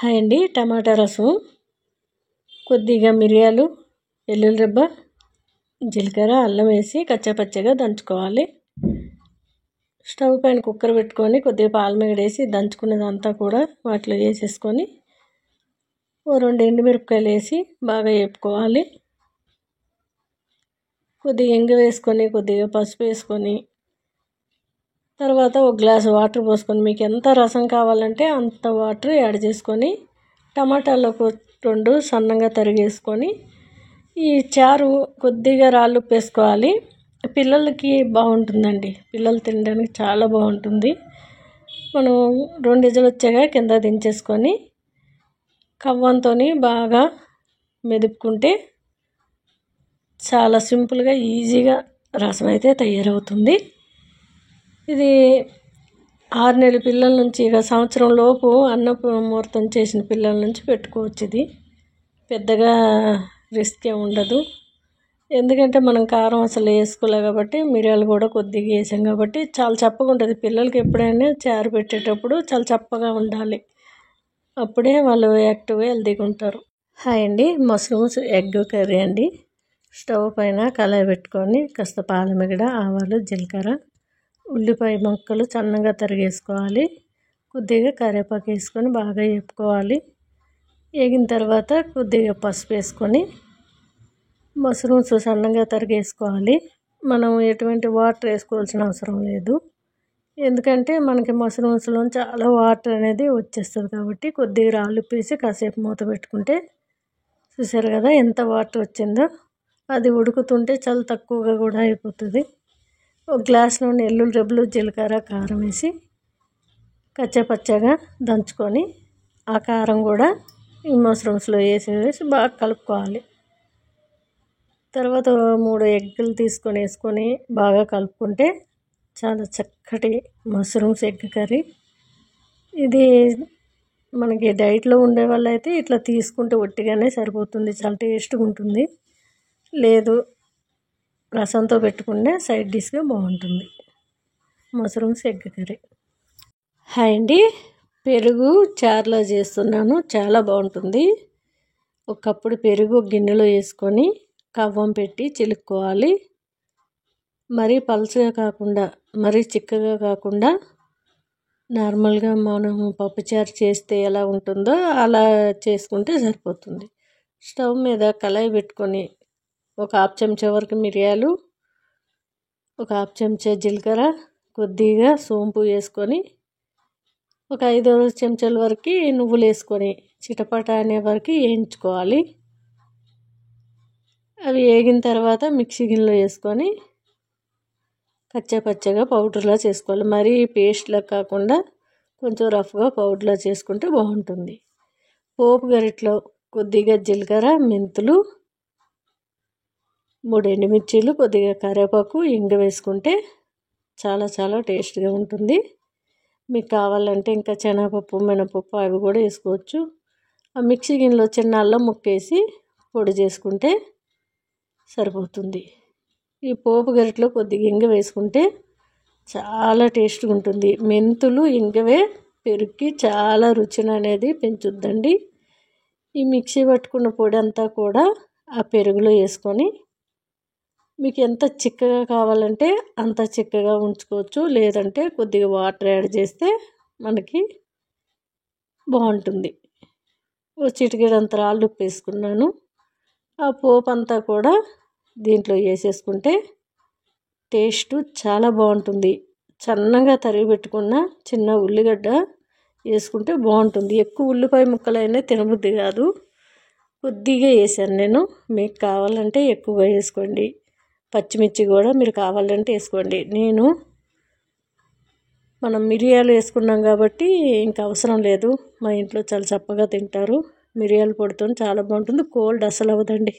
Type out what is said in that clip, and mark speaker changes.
Speaker 1: Hi అండి. టమాటా రసం, కొద్దిగా మిరియాలు, వెల్లుల్లి రెబ్బ, జీలకర్ర, అల్లం వేసి కచ్చాపచ్చగా దంచుకోవాలి. స్టవ్ పైన కుక్కర్ పెట్టుకొని కొద్దిగా పాలమేగడ వేసి దంచుకున్నదంతా కూడా వాటిలో వేసేసుకొని ఓ 2 ఎండుమిరపకాయలు వేసి బాగా వేపుకోవాలి. కొద్దిగా ఇంగు వేసుకొని కొద్దిగా పసుపు వేసుకొని తర్వాత ఒక గ్లాసు వాటర్ పోసుకొని మీకు ఎంత రసం కావాలంటే అంత వాటర్ యాడ్ చేసుకొని టమాటాలు 2 సన్నగా తరిగేసుకొని ఈ చారు కొద్దిగా రాళ్ళుప్పు వేసుకోవాలి. పిల్లలకి బాగుంటుందండి, పిల్లలు తినడానికి చాలా బాగుంటుంది. మనం 2 విజిల్ వచ్చాక కింద దించేసుకొని కవ్వంతో బాగా మెదుపుకుంటే చాలా సింపుల్గా ఈజీగా రసం అయితే తయారవుతుంది. ఇది 6 నెలల పిల్లల నుంచి ఇక సంవత్సరం లోపు అన్నముహూర్తం చేసిన పిల్లల నుంచి పెట్టుకోవచ్చు. ఇది పెద్దగా రిస్క్ ఏమి ఉండదు, ఎందుకంటే మనం కారం అసలు వేసుకోలే కాబట్టి మిరియాలు కూడా కొద్దిగా వేసాం కాబట్టి చాలా చప్పగా ఉంటుంది. పిల్లలకి ఎప్పుడైనా చారు పెట్టేటప్పుడు చాలా చప్పగా ఉండాలి, అప్పుడే వాళ్ళు యాక్టివ్గా హెల్తీగా ఉంటారు. హాయ్ అండి. మష్రూమ్స్ ఎగ్ కర్రీ అండి. స్టవ్ పైన కళాయి పెట్టుకొని కాస్త పాలమిగడ, ఆవాలు, జీలకర్ర, ఉల్లిపాయ ముక్కలు సన్నగా తరిగేసుకోవాలి. కొద్దిగా కరివేపాకు వేసుకొని బాగా వేపుకోవాలి. వేగిన తర్వాత కొద్దిగా పసుపు వేసుకొని మష్రూమ్స్ సన్నగా తరిగేసుకోవాలి. మనం ఎటువంటి వాటర్ వేసుకోవాల్సిన అవసరం లేదు, ఎందుకంటే మనకి మష్రూమ్స్లో చాలా వాటర్ అనేది వచ్చేస్తుంది కాబట్టి కొద్దిగా రాళ్ళుప్పు వేసి కాసేపు మూత పెట్టుకుంటే చూసారు కదా ఎంత వాటర్ వచ్చిందో. అది ఉడుకుతుంటే చాలా తక్కువగా కూడా అయిపోతుంది. ఒక గ్లాస్లో వెల్లుల్లి రెబ్బలు, జీలకర్ర, కారం వేసి కచ్చాపచ్చగా దంచుకొని ఆ కారం కూడా ఈ మష్రూమ్స్లో వేసి బాగా కలుపుకోవాలి. తర్వాత 3 ఎగ్గులు వేసుకొని బాగా కలుపుకుంటే చాలా చక్కటి మష్రూమ్స్ ఎగ్ కర్రీ. ఇది మనకి డైట్లో ఉండే వాళ్ళు అయితే ఇట్లా తీసుకుంటే ఒట్టిగానే సరిపోతుంది, చాలా టేస్ట్గా ఉంటుంది. లేదు రసంతో పెట్టుకుంటే సైడ్ డిష్గా బాగుంటుంది మష్రూమ్స్ ఎగ్ కర్రీ. హాయ్ అండి. పెరుగు చారులో చేస్తున్నాను, చాలా బాగుంటుంది. ఒక కప్పుడు పెరుగు గిన్నెలో వేసుకొని కవ్వం పెట్టి చిలుక్కోవాలి. మరీ పలుచగా కాకుండా మరీ చిక్కగా కాకుండా నార్మల్గా మనం పప్పుచారు చేస్తే ఎలా ఉంటుందో అలా చేసుకుంటే సరిపోతుంది. స్టవ్ మీద కళాయి పెట్టుకొని ఒక 1/2 చెంచా వరకు మిరియాలు, ఒక 1/2 చెంచా జీలకర్ర, కొద్దిగా సోంపు వేసుకొని ఒక 5 చెంచాల వరకు నువ్వులు వేసుకొని చిటపట అనే వరకు వేయించుకోవాలి. అవి వేగిన తర్వాత మిక్సీ గిన్నెలో వేసుకొని కచ్చాపచ్చగా పౌడర్లా చేసుకోవాలి. మరీ పేస్ట్లా కాకుండా కొంచెం రఫ్గా పౌడర్లా చేసుకుంటే బాగుంటుంది. పోపు గరిటలో కొద్దిగా జీలకర్ర, మెంతులు, 3 ఎండుమిర్చీలు, కొద్దిగా కరివేపాకు, ఇంగు వేసుకుంటే చాలా చాలా టేస్ట్గా ఉంటుంది. మీకు కావాలంటే ఇంకా శనగపప్పు, మినపప్పు అవి కూడా వేసుకోవచ్చు. ఆ మిక్సీ గిన్నెలో చిన్న అల్లం ముక్క వేసి పొడి చేసుకుంటే సరిపోతుంది. ఈ పోపు గరిటలో కొద్దిగా ఇంగు వేసుకుంటే చాలా టేస్ట్గా ఉంటుంది. మెంతులు, ఇంగువే పెరుగుకి చాలా రుచిని అనేది పెంచుద్దండి. ఈ మిక్సీ పట్టుకున్న పొడి అంతా కూడా ఆ పెరుగులో వేసుకొని మీకు ఎంత చిక్కగా కావాలంటే అంత చిక్కగా ఉంచుకోవచ్చు, లేదంటే కొద్దిగా వాటర్ యాడ్ చేస్తే మనకి బాగుంటుంది. ఓ చిటికెడంత రాళ్ళుప్పు వేసుకున్నాను. ఆ పోపు అంతా కూడా దీంట్లో వేసేసుకుంటే టేస్ట్ చాలా బాగుంటుంది. సన్నగా తరిగి పెట్టుకున్న చిన్న ఉల్లిగడ్డ వేసుకుంటే బాగుంటుంది. ఎక్కువ ఉల్లిపాయ ముక్కలైనా తినబుద్ధి కాదు, కొద్దిగా వేసాను నేను. మీకు కావాలంటే ఎక్కువగా వేసుకోండి. పచ్చిమిర్చి కూడా మీరు కావాలంటే వేసుకోండి. మనం మిరియాలు వేసుకున్నాం కాబట్టి ఇంకా అవసరం లేదు, మా ఇంట్లో చాలా చప్పగా తింటారు. మిరియాల పొడితో చాలా బాగుంటుంది, కోల్డ్ అసలు అవ్వదండి.